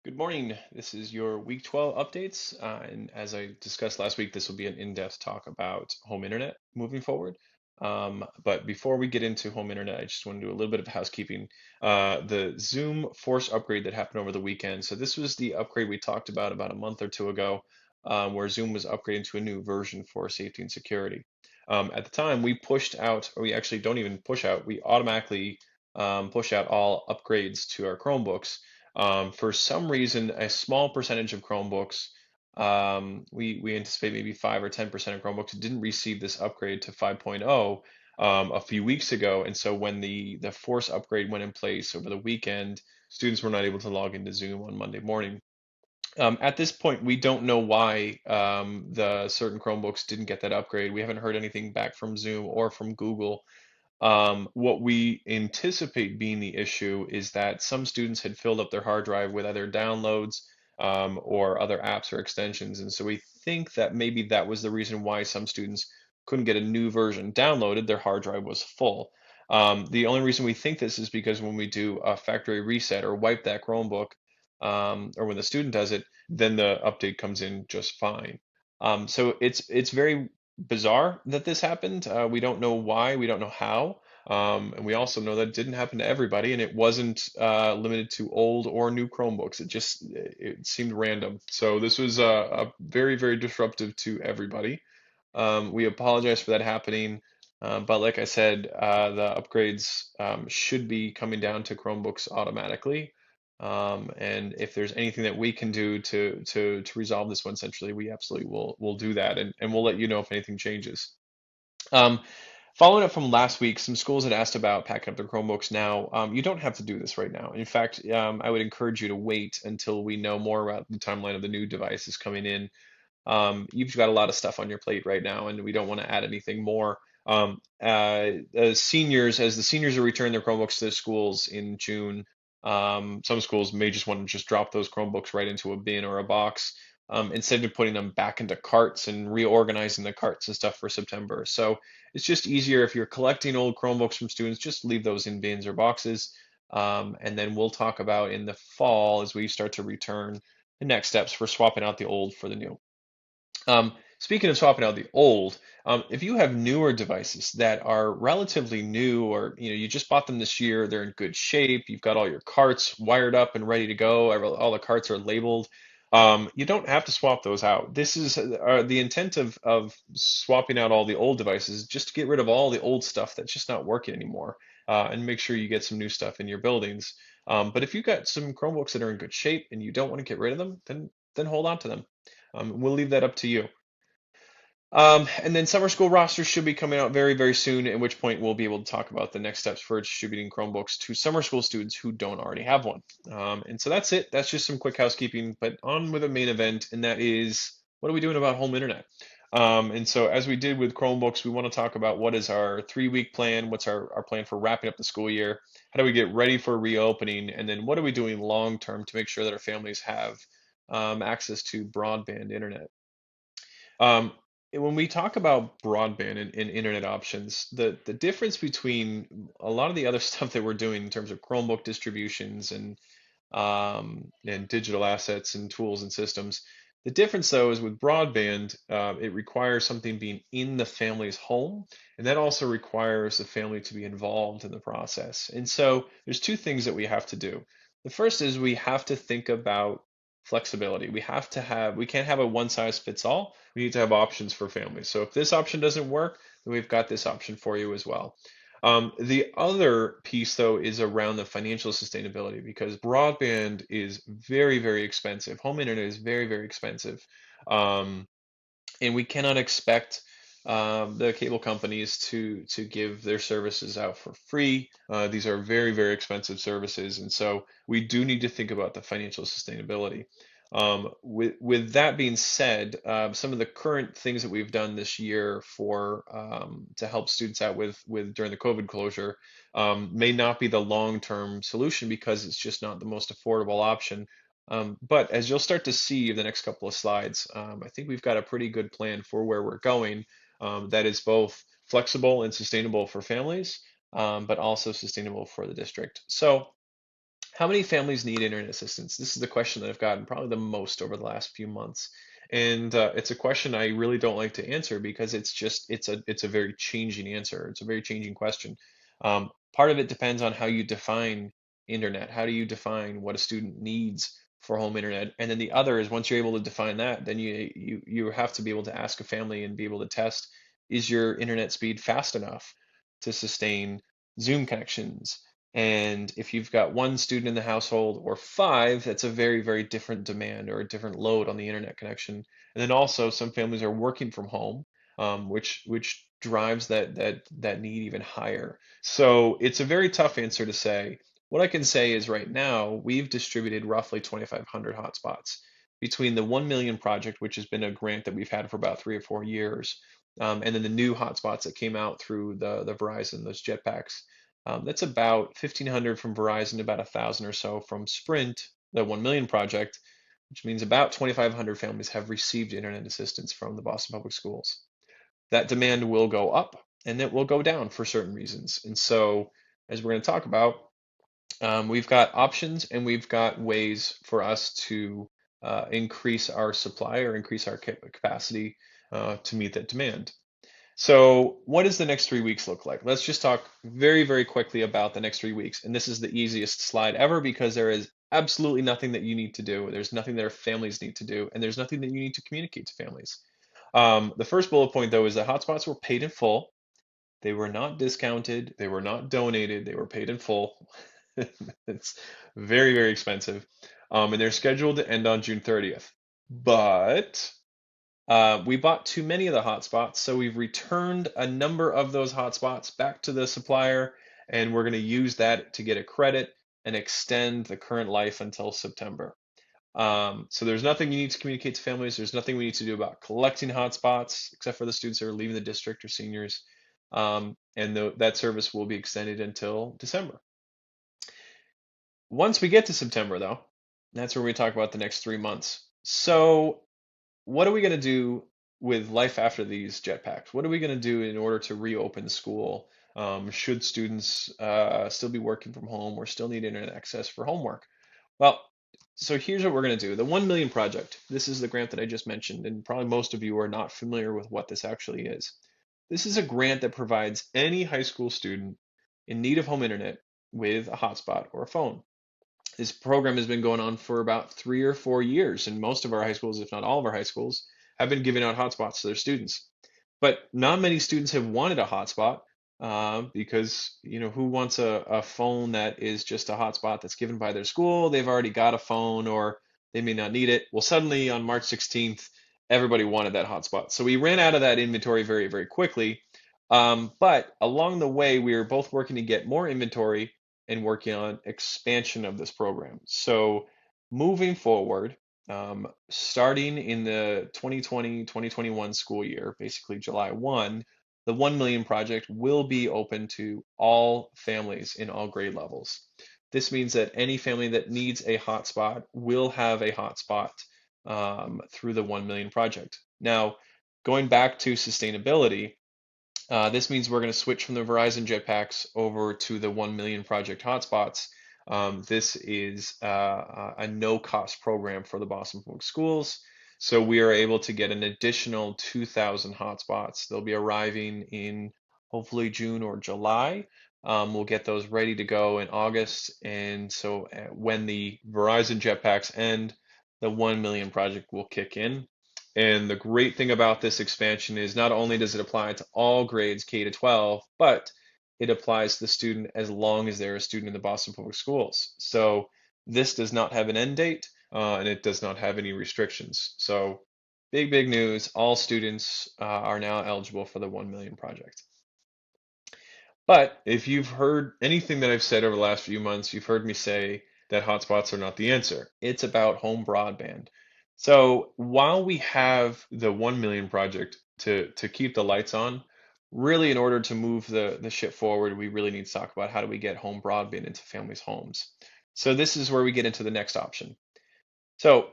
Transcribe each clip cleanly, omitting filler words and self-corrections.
Good morning. This is your week 12 updates. And as I discussed last week, this will be an in-depth talk about home internet moving forward. But before we get into home internet, I just want to do a little bit of housekeeping. The Zoom Force upgrade that happened over the weekend. So this was the upgrade we talked about a month or two ago, where Zoom was upgrading to a new version for safety and security. At the time, we pushed out, or we actually don't even push out, we automatically push out all upgrades to our Chromebooks. For some reason, a small percentage of Chromebooks, we anticipate maybe 5 or 10% of Chromebooks didn't receive this upgrade to 5.0 a few weeks ago. And so when the Force upgrade went in place over the weekend, students were not able to log into Zoom on Monday morning. At this point, we don't know why the certain Chromebooks didn't get that upgrade. We haven't heard anything back from Zoom or from Google. What we anticipate being the issue is that some students had filled up their hard drive with either downloads or other apps or extensions. And so we think that maybe that was the reason why some students couldn't get a new version downloaded. Their hard drive was full. The only reason we think this is because when we do a factory reset or wipe that Chromebook, or when the student does it, then the update comes in just fine. So it's very bizarre that this happened. We don't know why, we don't know how. And we also know that it didn't happen to everybody, and it wasn't limited to old or new Chromebooks. It seemed random. So this was a very, very disruptive to everybody. We apologize for that happening. But like I said, the upgrades should be coming down to Chromebooks automatically. And if there's anything that we can do to resolve this one centrally, we absolutely will do that, and we'll let you know if anything changes. Um, Following up from last week, some schools had asked about packing up their Chromebooks now. You don't have to do this right now. In fact, I would encourage you to wait until we know more about the timeline of the new devices coming in. You've got a lot of stuff on your plate right now, and we don't want to add anything more. As the seniors are returning their Chromebooks to their schools in June, some schools may just want to just drop those Chromebooks right into a bin or a box, instead of putting them back into carts and reorganizing the carts and stuff for September. So it's just easier if you're collecting old Chromebooks from students, just leave those in bins or boxes. And then we'll talk about in the fall as we start to return the next steps for swapping out the old for the new. Speaking of swapping out the old, if you have newer devices that are relatively new, or you just bought them this year, they're in good shape, you've got all your carts wired up and ready to go, all the carts are labeled, you don't have to swap those out. This is the intent of swapping out all the old devices, just to get rid of all the old stuff that's just not working anymore, and make sure you get some new stuff in your buildings. But if you've got some Chromebooks that are in good shape and you don't want to get rid of them, then hold on to them. We'll leave that up to you. And then summer school rosters should be coming out very, very soon, at which point we'll be able to talk about the next steps for distributing Chromebooks to summer school students who don't already have one. And so that's it. That's just some quick housekeeping, but on with the main event, and that is, what are we doing about home internet? And so as we did with Chromebooks, we want to talk about what is our 3-week plan, what's our plan for wrapping up the school year, how do we get ready for reopening, and then what are we doing long term to make sure that our families have access to broadband internet. Um, when we talk about broadband and internet options, the difference between a lot of the other stuff that we're doing in terms of Chromebook distributions and digital assets and tools and systems, the difference though is with broadband, it requires something being in the family's home, and that also requires the family to be involved in the process. And so there's two things that we have to do. The first is we have to think about flexibility. We can't have a one size fits all. We need to have options for families. So if this option doesn't work, then we've got this option for you as well. The other piece, though, is around the financial sustainability, because broadband is very, very expensive. Home internet is very, very expensive. Um, and we cannot expect the cable companies to give their services out for free. These are very, very expensive services, and so we do need to think about the financial sustainability. With that being said, some of the current things that we've done this year for to help students out with during the COVID closure may not be the long-term solution because it's just not the most affordable option. But as you'll start to see in the next couple of slides, I think we've got a pretty good plan for where we're going, that is both flexible and sustainable for families, but also sustainable for the district. So How many families need internet assistance? This is the question that I've gotten probably the most over the last few months. And it's a question I really don't like to answer because it's a very changing answer. It's a very changing question. Part of it depends on how you define internet. How do you define what a student needs for home internet? And then the other is once you're able to define that, then you have to be able to ask a family and be able to test, is your internet speed fast enough to sustain Zoom connections? And if you've got one student in the household or five, that's a very, very different demand or a different load on the internet connection. And then also some families are working from home, which drives that need even higher. So it's a very tough answer to say. What I can say is right now we've distributed roughly 2,500 hotspots between the 1 million project, which has been a grant that we've had for about 3 or 4 years, and then the new hotspots that came out through the Verizon, those jetpacks. That's about 1,500 from Verizon, about 1,000 or so from Sprint, the 1 million project, which means about 2,500 families have received internet assistance from the Boston Public Schools. That demand will go up and it will go down for certain reasons. And so, as we're going to talk about, we've got options and we've got ways for us to increase our supply or increase our capacity to meet that demand. So, what does the next 3 weeks look like? Let's just talk very, very quickly about the next 3 weeks. And this is the easiest slide ever because there is absolutely nothing that you need to do. There's nothing that our families need to do, and there's nothing that you need to communicate to families. The first bullet point, though, is that hotspots were paid in full. They were not discounted. They were not donated. They were paid in full. It's very, very expensive. And they're scheduled to end on June 30th. But we bought too many of the hotspots, so we've returned a number of those hotspots back to the supplier, and we're going to use that to get a credit and extend the current life until September. So there's nothing you need to communicate to families. There's nothing we need to do about collecting hotspots, except for the students that are leaving the district or seniors. And that service will be extended until December. Once we get to September, though, that's where we talk about the next 3 months. So what are we going to do with life after these jetpacks? What are we going to do in order to reopen school? Should students still be working from home or still need internet access for homework? Well, so here's what we're going to do. The 1 million project, this is the grant that I just mentioned, and probably most of you are not familiar with what this actually is. This is a grant that provides any high school student in need of home internet with a hotspot or a phone. This program has been going on for about 3 or 4 years, and most of our high schools, if not all of our high schools, have been giving out hotspots to their students. But not many students have wanted a hotspot because, who wants a phone that is just a hotspot that's given by their school? They've already got a phone or they may not need it. Well, suddenly on March 16th, everybody wanted that hotspot. So we ran out of that inventory very, very quickly. But along the way, we were both working to get more inventory and working on expansion of this program. So moving forward, starting in the 2020-2021 school year, basically July 1, the 1 million project will be open to all families in all grade levels. This means that any family that needs a hotspot will have a hotspot through the 1 million project. Now, going back to sustainability, this means we're going to switch from the Verizon jetpacks over to the 1 million project hotspots. This is a no-cost program for the Boston Public Schools. So we are able to get an additional 2,000 hotspots. They'll be arriving in hopefully June or July. We'll get those ready to go in August. And so when the Verizon jetpacks end, the 1 million project will kick in. And the great thing about this expansion is not only does it apply to all grades K to 12, but it applies to the student as long as they're a student in the Boston Public Schools. So this does not have an end date and it does not have any restrictions. So big, big news. All students are now eligible for the 1 million project. But if you've heard anything that I've said over the last few months, you've heard me say that hotspots are not the answer. It's about home broadband. So while we have the 1 million project to keep the lights on, really in order to move the ship forward, we really need to talk about how do we get home broadband into families' homes. So this is where we get into the next option. So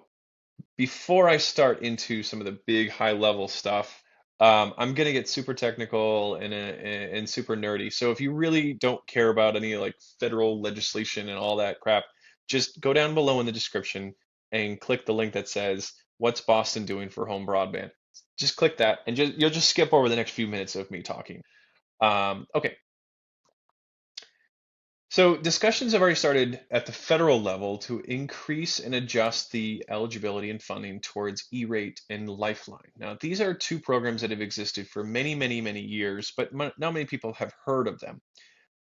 before I start into some of the big high level stuff, I'm gonna get super technical and super nerdy. So if you really don't care about any like federal legislation and all that crap, just go down below in the description and click the link that says, "What's Boston doing for home broadband?" Just click that, and you'll just skip over the next few minutes of me talking. Okay, so discussions have already started at the federal level to increase and adjust the eligibility and funding towards E-rate and Lifeline. Now, these are two programs that have existed for many, many, many years, but not many people have heard of them.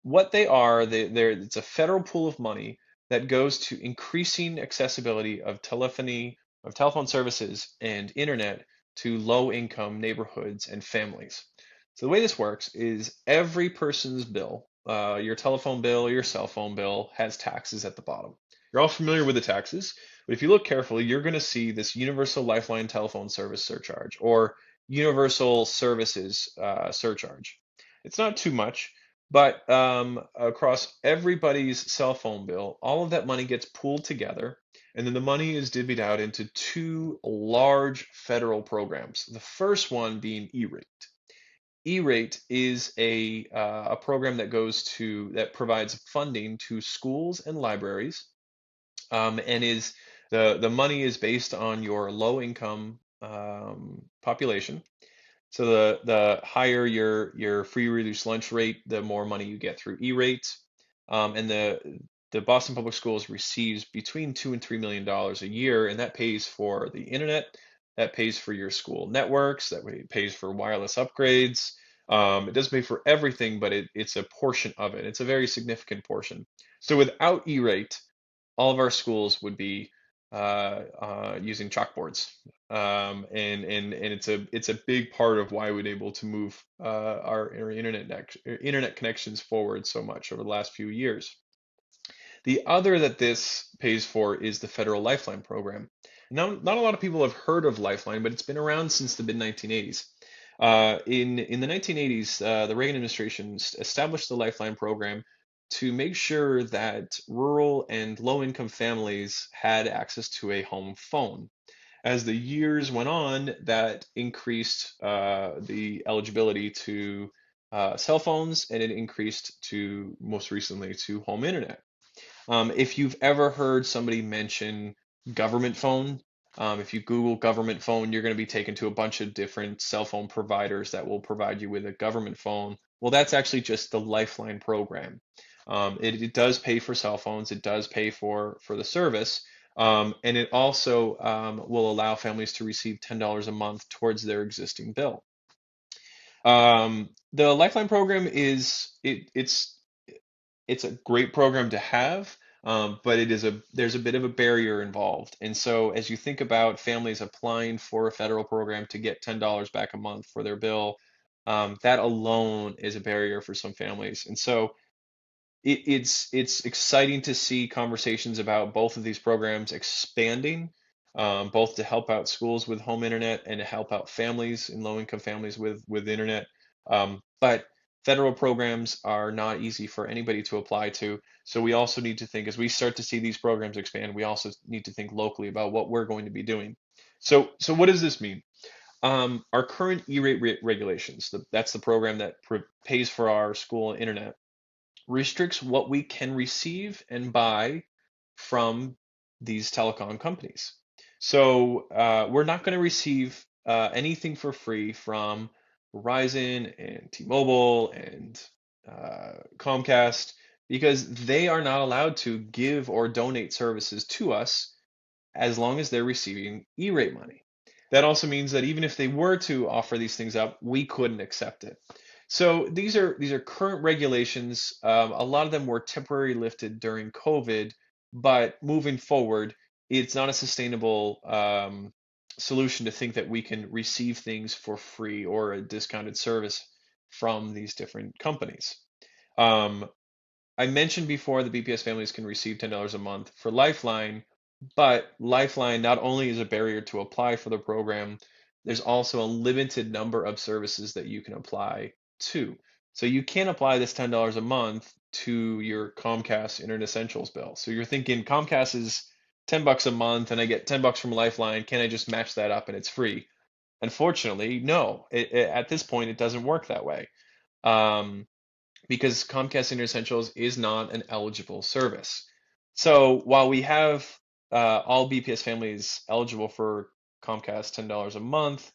What they are, it's a federal pool of money that goes to increasing accessibility of telephone services and internet to low-income neighborhoods and families. So the way this works is every person's bill, your telephone bill or your cell phone bill, has taxes at the bottom. You're all familiar with the taxes, but if you look carefully, you're going to see this Universal Lifeline Telephone Service surcharge or Universal Services surcharge. It's not too much. But across everybody's cell phone bill, all of that money gets pooled together, and then the money is divvied out into two large federal programs. The first one being E-rate. E-rate is a program that provides funding to schools and libraries, and is the money is based on your low income population. So the higher your free reduced lunch rate, the more money you get through E-rate. And the Boston Public Schools receives between $2 and $3 million a year, and that pays for the internet, that pays for your school networks, pays for wireless upgrades. It doesn't pay for everything, but it's a portion of it. It's a very significant portion. So without E-rate, all of our schools would be using chalkboards, and it's a big part of why we've been able to move our internet connections forward so much over the last few years. The other that this pays for is the federal Lifeline program. Now, not a lot of people have heard of Lifeline, but it's been around since the mid 1980s. In the 1980s, the Reagan administration established the Lifeline program to make sure that rural and low-income families had access to a home phone. As the years went on, that increased the eligibility to cell phones, and it increased to most recently to home internet. If you've ever heard somebody mention government phone, if you Google government phone, you're going to be taken to a bunch of different cell phone providers that will provide you with a government phone. Well, that's actually just the Lifeline program. It does pay for cell phones, it does pay for the service, and it also will allow families to receive $10 a month towards their existing bill. The Lifeline program it's a great program to have, but there's a bit of a barrier involved. And so as you think about families applying for a federal program to get $10 back a month for their bill, that alone is a barrier for some families. And so it's exciting to see conversations about both of these programs expanding, both to help out schools with home internet and to help out families and low-income families with internet. But federal programs are not easy for anybody to apply to. So we also need to think, as we start to see these programs expand, we also need to think locally about what we're going to be doing. So what does this mean? Our current E-rate regulations, that's the program that pays for our school internet, restricts what we can receive and buy from these telecom companies. So we're not going to receive anything for free from Verizon and T-Mobile and Comcast, because they are not allowed to give or donate services to us as long as they're receiving E-rate money. That also means that even if they were to offer these things up, we couldn't accept it. So these are current regulations. A lot of them were temporarily lifted during COVID, but moving forward, it's not a sustainable solution to think that we can receive things for free or a discounted service from these different companies. Um, I mentioned before the BPS families can receive $10 a month for Lifeline, but Lifeline not only is a barrier to apply for the program, there's also a limited number of services that you can apply to. So you can't apply this $10 a month to your Comcast Internet Essentials bill. So you're thinking Comcast is $10 a month and I get $10 from Lifeline. Can I just match that up and it's free? Unfortunately, no. At this point, it doesn't work that way. Um, because Comcast Internet Essentials is not an eligible service. So while we have all BPS families eligible for Comcast $10 a month,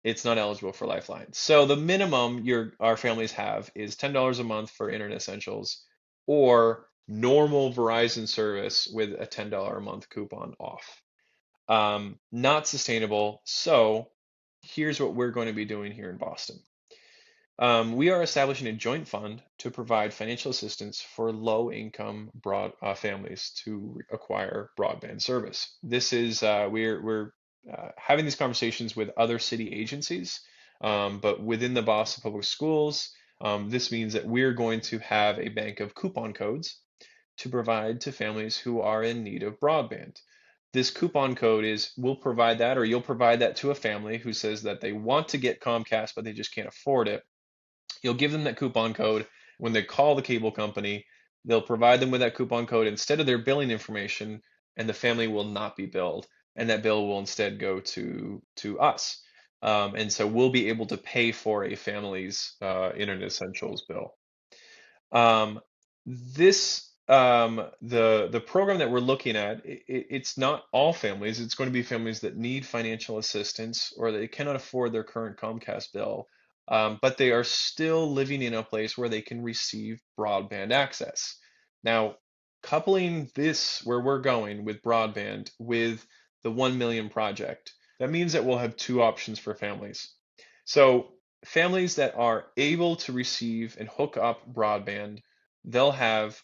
it's not eligible for Lifeline. So the minimum our families have is $10 a month for Internet Essentials or normal Verizon service with a $10 a month coupon off. Not sustainable. So here's what we're going to be doing here in Boston. We are establishing a joint fund to provide financial assistance for low-income broad families to acquire broadband service. This is we're having these conversations with other city agencies, but within the Boston Public Schools, this means that we're going to have a bank of coupon codes to provide to families who are in need of broadband. This coupon code is we'll provide that, or you'll provide that to a family who says that they want to get Comcast, but they just can't afford it. You'll give them that coupon code. When they call the cable company, they'll provide them with that coupon code instead of their billing information, and the family will not be billed, and that bill will instead go to us. And so we'll be able to pay for a family's Internet Essentials bill. The program that we're looking at, it's not all families. It's going to be families that need financial assistance or they cannot afford their current Comcast bill, but they are still living in a place where they can receive broadband access. Now, coupling this where we're going with broadband with the 1 million project, that means that we'll have two options for families. So families that are able to receive and hook up broadband, they'll have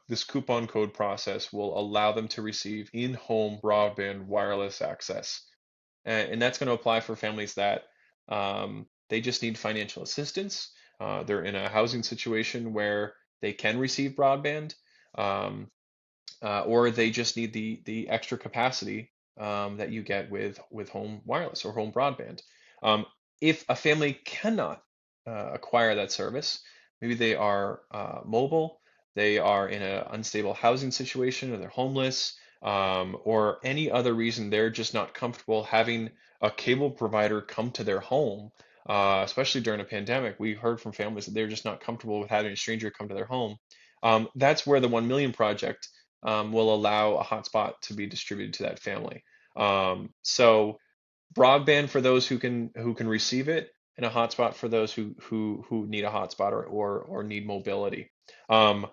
this coupon code process will allow them to receive in-home broadband wireless access. And that's going to apply for families that they just need financial assistance. They're in a housing situation where they can receive broadband, um, or they just need the extra capacity that you get with home wireless or home broadband. Um, if a family cannot acquire that service, maybe they are mobile, they are in an unstable housing situation, or they're homeless, or any other reason they're just not comfortable having a cable provider come to their home. Especially during a pandemic, we heard from families that they're just not comfortable with having a stranger come to their home. That's where the 1 million project will allow a hotspot to be distributed to that family. So broadband for those who can receive it, and a hotspot for those who need a hotspot or need mobility. Um,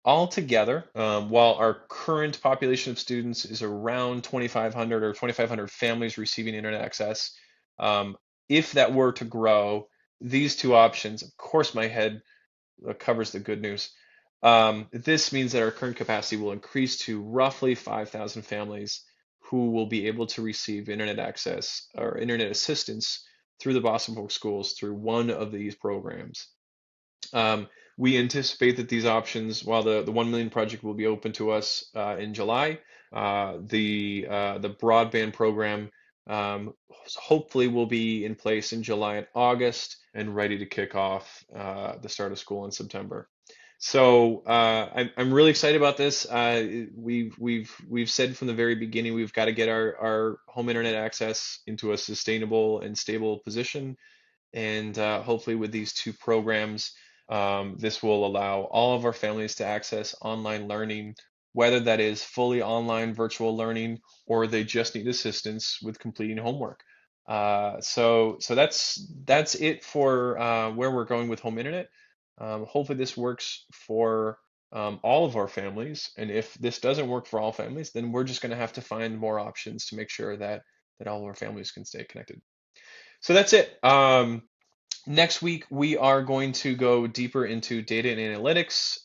Altogether, while our current population of students is around 2,500 or 2,500 families receiving internet access, um, if that were to grow, these two options, of course, my head covers the good news. This means that our current capacity will increase to roughly 5,000 families who will be able to receive internet access or internet assistance through the Boston Public Schools through one of these programs. Um, we anticipate that these options, while the 1 million project will be open to us in July, the broadband program hopefully will be in place in July and August and ready to kick off the start of school in September. So I'm really excited about this. We've said from the very beginning we've got to get our home internet access into a sustainable and stable position. And hopefully, with these two programs, this will allow all of our families to access online learning, whether that is fully online virtual learning or they just need assistance with completing homework. So that's it for where we're going with home internet. Hopefully, this works for all of our families. And if this doesn't work for all families, then we're just going to have to find more options to make sure that all of our families can stay connected. So that's it. Next week, we are going to go deeper into data and analytics.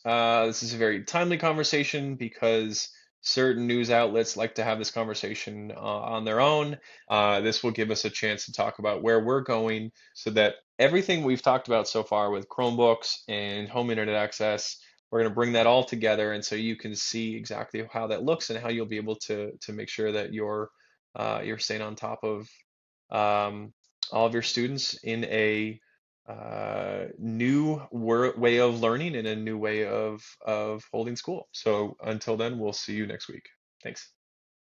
This is a very timely conversation because certain news outlets like to have this conversation on their own. This will give us a chance to talk about where we're going so that everything we've talked about so far with Chromebooks and home internet access, we're going to bring that all together. And so you can see exactly how that looks and how you'll be able to make sure that you're staying on top of um, all of your students in a new way of learning and a new way of holding school. So until then, we'll see you next week. Thanks.